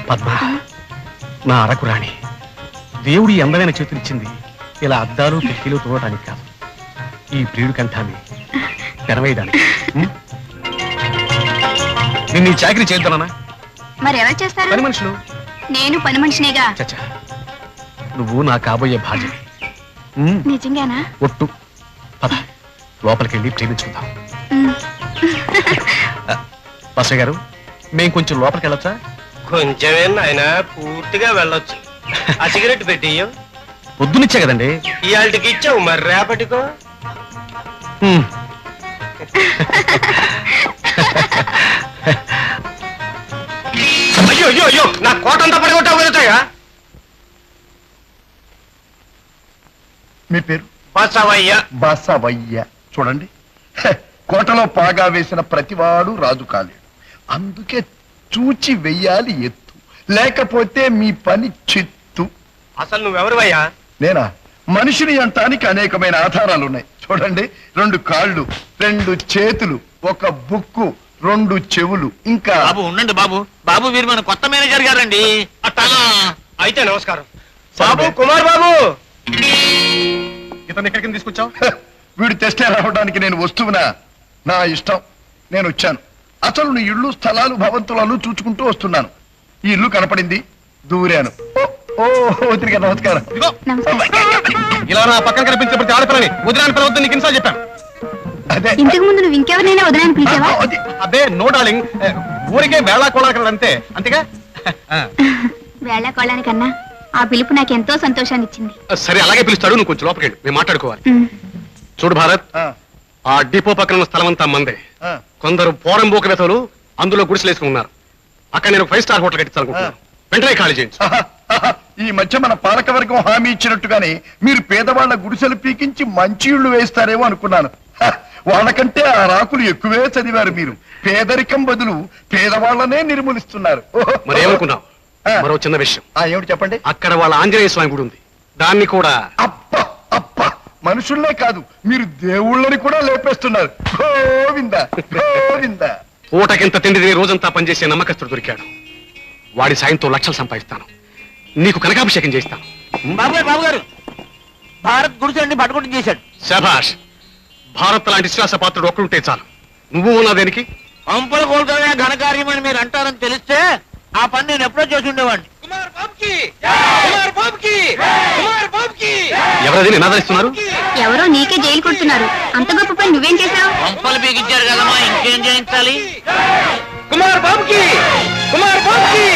పద్మ, నా అరకు రాణి, దేవుడి అందమైన చేతులిచ్చింది ఇలా అద్దాలు కిటికీలు తోడటానికి కాదు, ఈ ప్రియుడి కంఠాన్ని తెరవేయడానికి. నిన్ను చాకరీ చేద్దానా? మరి ఎవరు చేస్తారు? పని మనుషులు. నేను పని మనిషినేగా. చచ్చా, నువ్వు నా కాబోయే భార్య. నిజంగానా? ఒట్టు. పద, లోపలికి వెళ్ళి ప్రేమించుకుందాం. బసయ్య గారు, మేము కొంచెం లోపలికి వెళ్ళొచ్చా? కొంచెమే నాయన, పూర్తిగా వెళ్ళొచ్చు. ఆ సిగరెట్ పెట్టి పొద్దునిచ్చా కదండి. ఇవాళకి ఇచ్చావు, మరి రేపటికో. అయ్యో అయ్యో అయ్యో, నా కోటంతా పడిగొట్టావు కదటయ్యా. మీ పేరు? బసవయ్య. బసవయ్య. చూడండి, కోటలో పాగా వేసిన ప్రతివాడు రాజు కాలేడు. అందుకే చూచి వెయ్యాలి ఎత్తు, లేకపోతే మీ పని చిత్తు. అసలు నువ్వెవరువయ్యా? నేనా? మనిషిని అంటానికి అనేకమైన ఆధారాలున్నాయి. చూడండి, 2 కాళ్ళు, 2 చేతులు, 1 బుక్కు, 2 చెవులు, ఇంకా బాబు ఉండండి బాబు. బాబు వీరు మన కొత్త మేనేజర్ గారండి. అయితే నమస్కారం. బాబు, కుమార్ బాబు. ఇతను ఎక్కడికి తీసుకొచ్చావు? వీడు తెస్తే రావడానికి నేను వస్తువునా? నా ఇష్టం, నేను వచ్చాను. అసలు నీ ఇళ్ళు, స్థలాలు, భవంతులను చూచుకుంటూ వస్తున్నాను. ఈ ఇల్లు కనపడింది, దూరాను. ఓ తిరిగి నమస్కారం. ఇలా నా పక్కన కనిపించే ప్రతి ఆడపిల్లని వదిలాని పిలవద్దు, నీకు ఇన్సార్లు చెప్పాను. అదే ఇంతకు ముందు నువ్వు ఇంకెవరినైనా వదలని పిలిచావా? అదే నో డార్లింగ్, ఊరికే వేళా కోళాకలు అంతే, అంతేగా. వేళ కోళ్ళానికన్నా ఆ పిలుపు నాకు ఎంతో సంతోషాన్ని ఇచ్చింది. సరే, అలాగే పిలుస్తాడు. నువ్వు కొంచెం లోపలికి వెళ్ళు, మేము మాట్లాడుకోవాలి. చూడు భారత్, ఆ డిపో పక్కన ఉన్న స్థలం అంతా మందే. కొందరు పోరంబోక వెతలు అందులో గుడిసెలేసుకుని ఉన్నారు. అక్కడ నేను 5 స్టార్ హోటల్ కట్టించాలనుకుంటున్నాను. వెంటనే ఖాళీ చేయండి. ఈ మధ్య మన పాలకవర్గం హామీ ఇచ్చినట్టుగానే మీరు పేదవాళ్ల గుడిసెలు పీకించి మంచి ఇళ్లు వేస్తారేమో అనుకున్నాను. వాళ్ళకంటే ఆ రాకులు ఎక్కువే చదివారు మీరు. పేదరికం బదులు పేదవాళ్లనే నిర్మూలిస్తున్నారు. మరేమనుకున్నావు? మరో చిన్న విషయం. ఏమిటి చెప్పండి? అక్కడ వాళ్ళ ఆంజనేయ స్వామి గుడి ఉంది, దాన్ని కూడా. అప్ప మనుషుల్లే కాదు, మీరు దేవుళ్ళని కూడా లేపేస్తున్నారు. గోవిందా గోవిందా. పూటకింత తిండి తిని రోజంతా పనిచేసే నమ్మకస్తుడు దొరికాడు. వాడి సాయంతో లక్షలు సంపాదిస్తాను, నీకు కనకాభిషేకం చేస్తాను. బాబు గారు, భారత్ గుడిసెండి పట్టుకుంటూ చేశాడు. శభాష్. భారత్ లాంటి విశ్వాస పాత్రుడు ఒక్కడుంటే చాలు. నువ్వు ఉన్నా దేనికి? పంపలు కోల్పోయే ఘనకార్యం అని మీరు అంటారని తెలిస్తే ఆ పని నేను ఎప్పుడో చేసి ఉండేవాడిని. ఎవరది నినాదిస్తున్నారు? ఎవరో నీకే జైలు కొడుతున్నారు. అంత గొప్ప పని నువ్వేం చేశావు? పంపలు పీకించారు కదమ్మా, ఇంకేం చేయించాలి? కుమార్ బాబుకి, కుమార్ బాబుకి,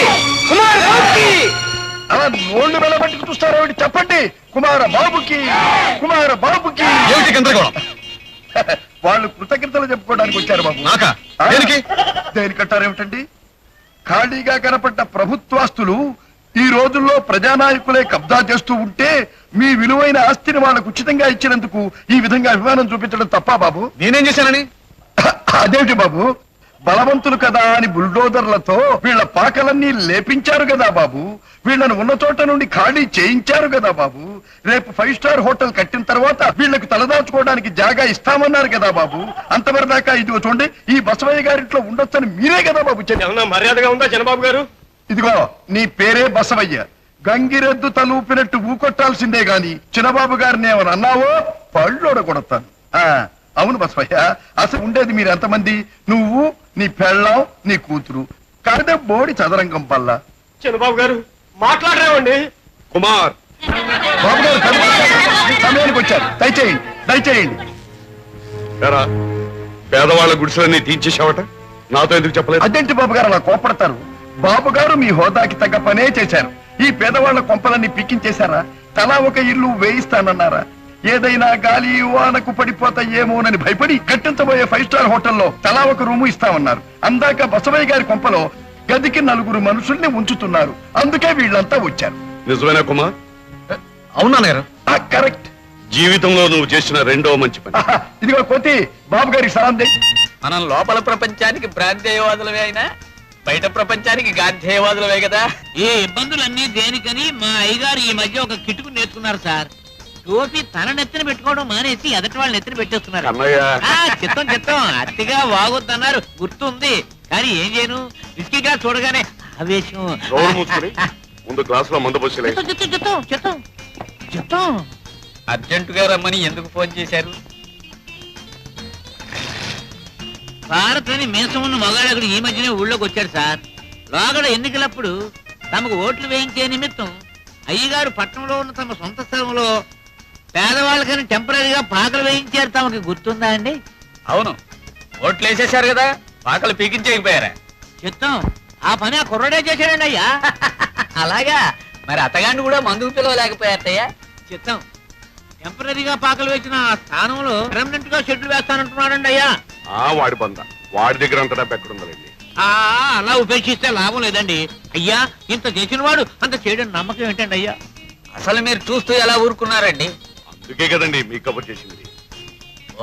కుమార్ బాబుకి. అలా నోళ్లు వెళ్ళబట్టుకు చూస్తారా? చెప్పండి. కుమార బాబుకి, కుమార బాబుకి. ఏమిటి గందరగోళం? వాళ్ళు కృతజ్ఞతలు చెప్పుకోవడానికి వచ్చారు బాబు. నాకా? దేనికి? దేనికంటారేమిటండి? ఖాళీగా కనపడ్డ ప్రభుత్వాస్తులు ఈ రోజుల్లో ప్రజానాయకులే కబ్జా చేస్తూ ఉంటే మీ విలువైన ఆస్తిని వాళ్ళకు ఉచితంగా ఇచ్చినందుకు ఈ విధంగా అభిమానం చూపించడం తప్పా బాబు? నేనేం చేశానని? అదేమిటి బాబు, బలవంతులు కదా అని బుల్డోజర్లతో వీళ్ళ పాకలన్నీ లేపించారు కదా బాబు. వీళ్ళను ఉన్న చోట నుండి ఖాళీ చేయించారు కదా బాబు. రేపు 5 స్టార్ హోటల్ కట్టిన తర్వాత వీళ్లకు తలదాచుకోవడానికి జాగా ఇస్తామన్నారు కదా బాబు. అంతవరదాకా ఇదిగో చూడండి, ఈ బసవయ్య గారింట్లో ఉండొచ్చని మీరే కదా బాబు చెప్పారు. ఏమన్నా మర్యాదగా ఉందా చంద్రబాబు గారు? ఇదిగో, నీ పేరే బసవయ్య. గంగిరెద్దు తలూపినట్టు ఊకొట్టాల్సిందే గాని చిన్నబాబు గారిని ఏమని అన్నావో పళ్ళోడ కొడతాను. అవును బసవయ్య, అసలు ఉండేది మీరు ఎంతమంది? నువ్వు, నీ పెళ్ళాం, నీ కూతురు. కాదే బోడి చదరంగం పల్ల. చంద్రబాబు గారు మాట్లాడరేమండి. కుమార్ బాబు గారు సమయానికి వచ్చారు. దయచేయండి, దయచేయండి. పేదవాళ్ళ గుడిసెలన్నీ తీర్చేసావట, నాతో ఎందుకు చెప్పలేదు? అదేంటి బాబు గారు అలా కోపడతారు? బాబు గారు మీ హోదాకి తగ్గ పనే చేశారు. ఈ పేదవాళ్ల కొంపలన్నీ పిక్కించేశారా? తలా ఒక ఇల్లు వేయిస్తానన్నారా? ఏదైనా గాలి వానకు పడిపోతాయేమోనని భయపడి కట్టించబోయే 5 స్టార్ హోటల్లో తలా ఒక రూము ఇస్తామన్నారు. అందాక బసవయ్య గారి కొంపలో గదికి 4 మనుషుల్ని ఉంచుతున్నారు. అందుకే వీళ్ళంతా వచ్చారు. నిజమేనా కుమార్? అవునా గారు? కరెక్ట్. జీవితంలో నువ్వు చేసిన రెండో మంచి పని. ఇదిగో కోతి, బాబు గారికి సలాం దే. మనం లోపల ప్రపంచానికి ప్రాంతీయవాదులమే అయినా బయట ప్రపంచానికి గాంధేయవాదులవే కదా. ఈ ఇబ్బందులన్నీ దేనికని మా అయ్యగారు ఈ మధ్య ఒక కిటుకు నేర్చుకున్నారు సార్. టోపీ తన నెత్తిన పెట్టుకోవడం మానేసి ఎదటి వాళ్ళ నెత్తిన పెట్టేస్తున్నారు. చిత్తం అతిగా వాగొద్దన్నారు, గుర్తుంది. కానీ ఏం చేయను, విస్కీగా చూడగానే ఆవేశం. నోరు మూసుకుని ముందు గ్లాసులో మందు పోసి లేచి. చిత్తం అర్జెంటుగా రమ్మని ఎందుకు ఫోన్ చేశారు? భారత్ అని మీసం ఉన్న మగాడకుడు ఈ మధ్యనే ఊళ్ళోకి వచ్చాడు సార్. లోగడ ఎన్నికలప్పుడు తమకు ఓట్లు వేయించే నిమిత్తం అయ్యగారు పట్టణంలో ఉన్న తమ సొంత స్థలంలో పేదవాళ్ళకని టెంపరీగా పాకలు వేయించారు. తమకి గుర్తుందా అండి? అవును, ఓట్లు వేసేశారు కదా, పాకలు పీకించేయకపోయారా? చిత్తం ఆ పని ఆ కుర్రడే చేశాడండి అయ్యా. అలాగా? మరి అతగాండి కూడా మందుకు పిలవలేకపోయారయ్యా? చిత్తం టెంపరీగా పాకలు వేసిన ఆ స్థానంలో పర్మనెంట్ గా షెడ్లు వేస్తానంటున్నాడండి అయ్యా. వాడి బంద, వాడి దగ్గర అంత డబ్బు ఎక్కడుందండి? అలా ఉపేక్షిస్తే లాభం లేదండి అయ్యా. ఇంత చేసిన వాడు అంత చేయడం నమ్మకం ఏంటండి అయ్యా? అసలు మీరు చూస్తూ ఎలా ఊరుకున్నారండి? అందుకే కదండి మీ కబుర్ చేసింది.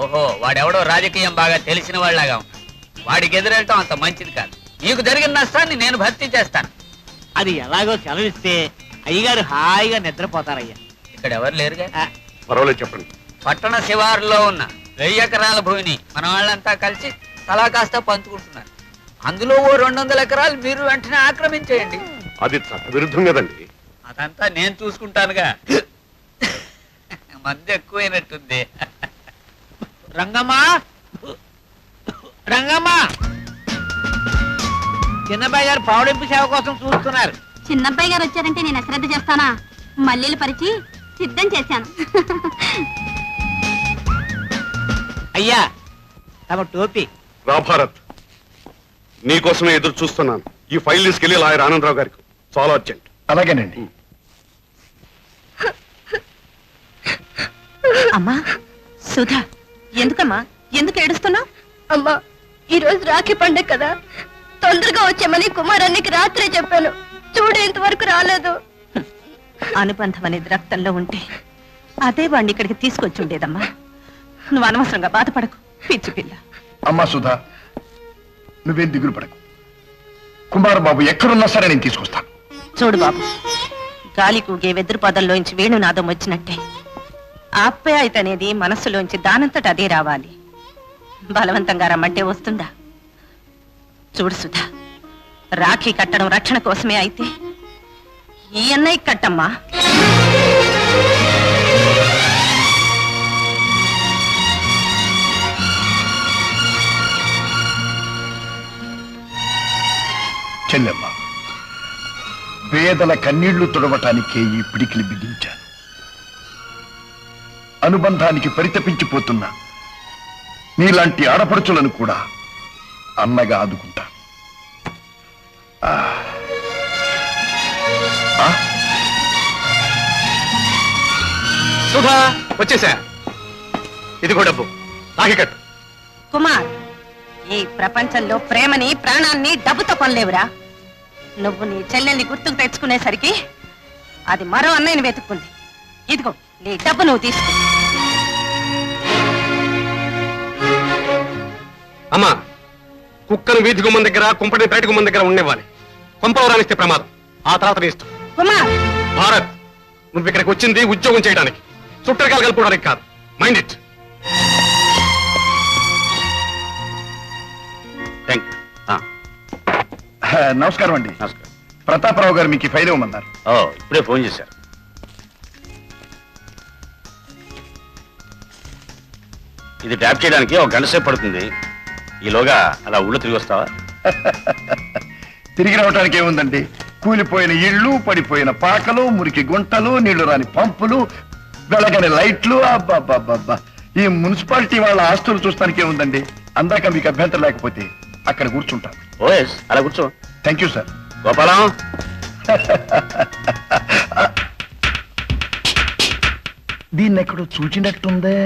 ఓహో, వాడెవడో రాజకీయం బాగా తెలిసిన వాళ్ళగా ఉన్నాడు. వాడికి ఎదురెళ్ళటం అంత మంచిది కాదు. మీకు జరిగిన నష్టాన్ని నేను భర్తీ చేస్తాను. అది ఎలాగో సెలవిస్తే అయ్యగారు హాయిగా నిద్రపోతారయ్యా. ఇక్కడ ఎవరు లేరుగా? పర్వాలేదు, చెప్పండి. పట్టణ శివారులో ఉన్న 1000 ఎకరాల భూమిని మన వాళ్ళంతా కలిసి తలా కాస్త పంచుకుంటున్నారు. అందులో ఓ 200 ఎకరాలు మీరు వెంటనే ఆక్రమించేయండి. అది చట్ట విరుద్ధం కదండి. అదంతా నేను చూసుకుంటానుగా. మంది ఎక్కువైనట్టుంది. రంగమ్మా, రంగమ్మా, చిన్నబాయి గారు పావుడింపు సేవ కోసం చూస్తున్నారు. చిన్నబ్బాయి గారు వచ్చారంటే నేను అశ్రద్ధ చేస్తానా? మల్లెలు పరిచి సిద్ధం చేశాను. అయ్యా తమ టోపీ. రా భారత్, నీకోసమే ఎదురు చూస్తున్నాను. ఈ ఫైల్ తీసుకెళ్లి లాయర్ ఆనందరావు గారికి, చాలా అర్జెంట్. అలాగేనండి. అమ్మా సుధా, ఎందుకమ్మా ఎందుకు ఏడుస్తున్నావు? అమ్మా, ఈ రోజు రాఖీ పండుగ కదా, తొందరగా వచ్చామని కుమారానికి రాత్రే చెప్పాను. చూడు, ఇంతవరకు రాలేదు. అనుబంధం అనేది రక్తంలో ఉంటే అదే వాడిని ఇక్కడికి తీసుకొచ్చి ఉండేదమ్మా. నువ్వు అనవసరంగా బాధపడకు పిచ్చి పిల్ల. అమ్మా సుధా, నువ్వేం దిగులు పడకు. కుమార్ బాబు ఎక్కడున్నా సరే నేను తీసుకొస్తాను. చూడు బాబు, గాలి కూగే వెదురు పదంలోంచి వేణునాదం వచ్చినట్టే ఆప్యాయత అనేది మనస్సులోంచి దానంతట అదే రావాలి. బలవంతంగా రమ్మంటే వస్తుందా? చూడు సుధా, రాఖీ కట్టడం రక్షణ కోసమే అయితే ఈ అన్నయ్య కట్టమ్మా. చెల్లెమ్మ, పేదల కన్నీళ్లు తుడవటానికే ఈ పిడికిలి బిగించాను. అనుబంధానికి పరితపించిపోతున్న నీలాంటి ఆడపడుచులను కూడా అన్నగా ఆదుకుంటా. సుధా, వచ్చేసా. ఇదిగో డబ్బు, రాఖీ కట్టు. కుమార్, ఈ ప్రపంచంలో ప్రేమని ప్రాణాన్ని డబ్బుతో కొనలేవురా. నువ్వు నీ చెల్లెల్ని గుర్తుకు తెచ్చుకునేసరికి అది మరో అన్నయ్యని వెతుక్కుంది. ఇదిగో నీ డబ్బు నువ్వు తీసుకో. అమ్మా, కుక్కను వీధి గుమ్మం దగ్గర, కుంపటి బయట గుమ్మం దగ్గర ఉండేవ్వాలి. కొంపవరానిస్తే ప్రమాదం. ఆ తర్వాత నీ ఇష్టం. కుమార్, భారత్, నువ్వు ఇక్కడికి వచ్చింది ఉద్యోగం చేయడానికి, చుట్టరికాలు కలుపుకోవడానికి కాదు. Mind it. Thank you. నమస్కారం అండి. నమస్కారం. ప్రతాపరావు గారు మీకు ఈ ఫైల్ ఇవ్వమన్నారు. ఇప్పుడే ఫోన్ చేశారు. ఇది ట్యాప్ చేయడానికి ఒక గంట సేపు పడుతుంది. ఈలోగా అలా ఊళ్ళో తిరిగి వస్తావా? తిరిగి రావడానికి ఏముందండి? కూలిపోయిన ఇళ్ళు, పడిపోయిన పాకలు, మురికి గుంటలు, నీళ్లు రాని పంపులు, వెలగని లైట్లు. అబ్బాబ్బాబ్బా, ఈ మున్సిపాలిటీ వాళ్ళ ఆస్తులు చూస్తానికి ఏముందండి? అందాక మీకు అభ్యంతరం లేకపోతే అక్కడ కూర్చుంటాను. ఓఎస్, అలా కూర్చో. Thank you sir. గోపాలం, దీన్ని ఎక్కడో చూచినట్టుందే.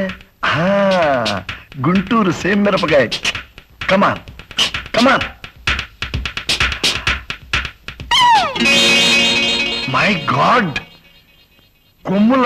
గుంటూరు సేమ్ మిరపకాయ. కమాన్ కమాన్. మై గాడ్, కొమ్ముల